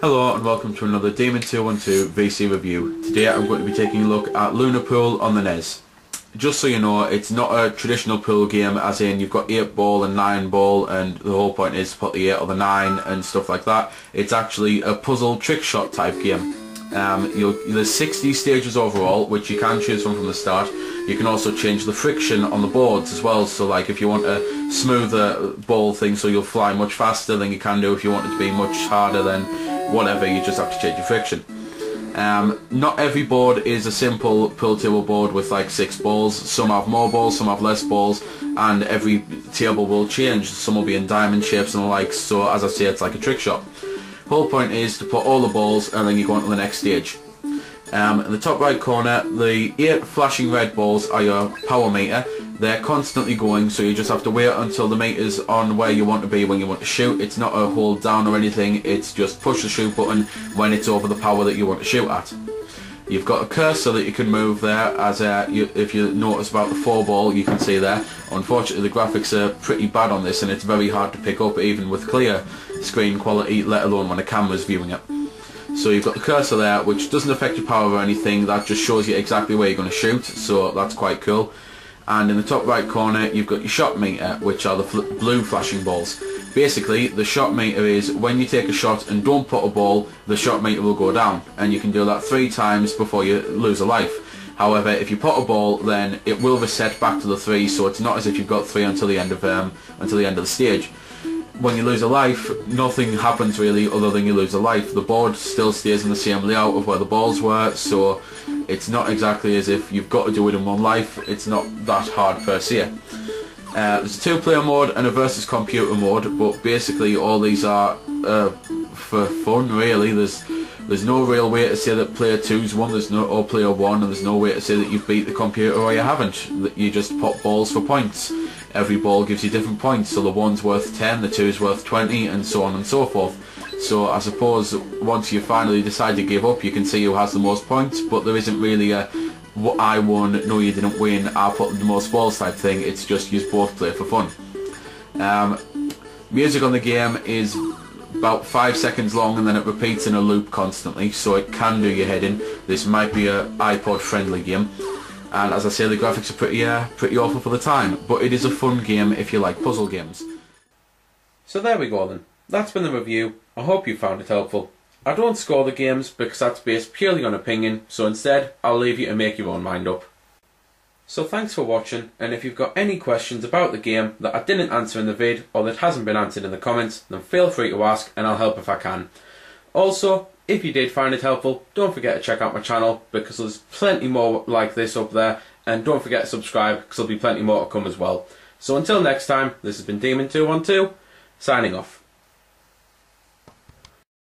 Hello and welcome to another Demon 212 VC review. Today I'm going to be taking a look at Lunar Pool on the NES. Just so you know, it's not a traditional pool game as in you've got 8 ball and 9 ball and the whole point is to put the 8 or the 9 and stuff like that. It's actually a puzzle trick shot type game. There's 60 stages overall, which you can choose from the start. You can also change the friction on the boards as well, so like if you want a smoother ball thing so you'll fly much faster than you can do. If you want it to be much harder, then whatever, you just have to change your friction. Not every board is a simple pool table board with like 6 balls. Some have more balls, some have less balls, and every table will change. Some will be in diamond shapes and the likes, so as I say, it's like a trick shot. Whole point is to put all the balls and then you go on to the next stage. In the top right corner, the 8 flashing red balls are your power meter. They're constantly going, so you just have to wait until the meter's on where you want to be when you want to shoot. It's not a hold down or anything, it's just push the shoot button when it's over the power that you want to shoot at. You've got a cursor that you can move there, as if you notice about the 4 ball, you can see there. Unfortunately the graphics are pretty bad on this and it's very hard to pick up even with clear screen quality, let alone when a camera's viewing it. So you've got the cursor there, which doesn't affect your power or anything, that just shows you exactly where you're going to shoot, so that's quite cool. And in the top right corner you've got your shot meter, which are the blue flashing balls. Basically the shot meter is when you take a shot and don't put a ball, the shot meter will go down, and you can do that 3 times before you lose a life. However, if you put a ball, then it will reset back to the 3, so it's not as if you've got 3 until the end of the stage. When you lose a life, nothing happens really other than you lose a life. The board still stays in the same layout of where the balls were, so it's not exactly as if you've got to do it in one life. It's not that hard per se. There's a 2-player mode and a versus computer mode, but basically all these are for fun really. There's no real way to say that player 2's won, or player 1, and there's no way to say that you've beat the computer or you haven't. You just pop balls for points. Every ball gives you different points, so the 1's worth 10, the 2's worth 20, and so on and so forth. So I suppose once you finally decide to give up, you can see who has the most points, but there isn't really a what I won, no you didn't win, I put the most balls type thing. It's just you both play for fun. Music on the game is about 5 seconds long and then it repeats in a loop constantly, so it can do your head in. This might be a iPod friendly game, and as I say, the graphics are pretty awful for the time, but it is a fun game if you like puzzle games. So there we go then, that's been the review. I hope you found it helpful. I don't score the games because that's based purely on opinion, so instead I'll leave you to make your own mind up. So thanks for watching, and if you've got any questions about the game that I didn't answer in the vid or that hasn't been answered in the comments, then feel free to ask and I'll help if I can. Also, if you did find it helpful, don't forget to check out my channel because there's plenty more like this up there, and don't forget to subscribe because there'll be plenty more to come as well. So until next time, this has been Demon 212, signing off.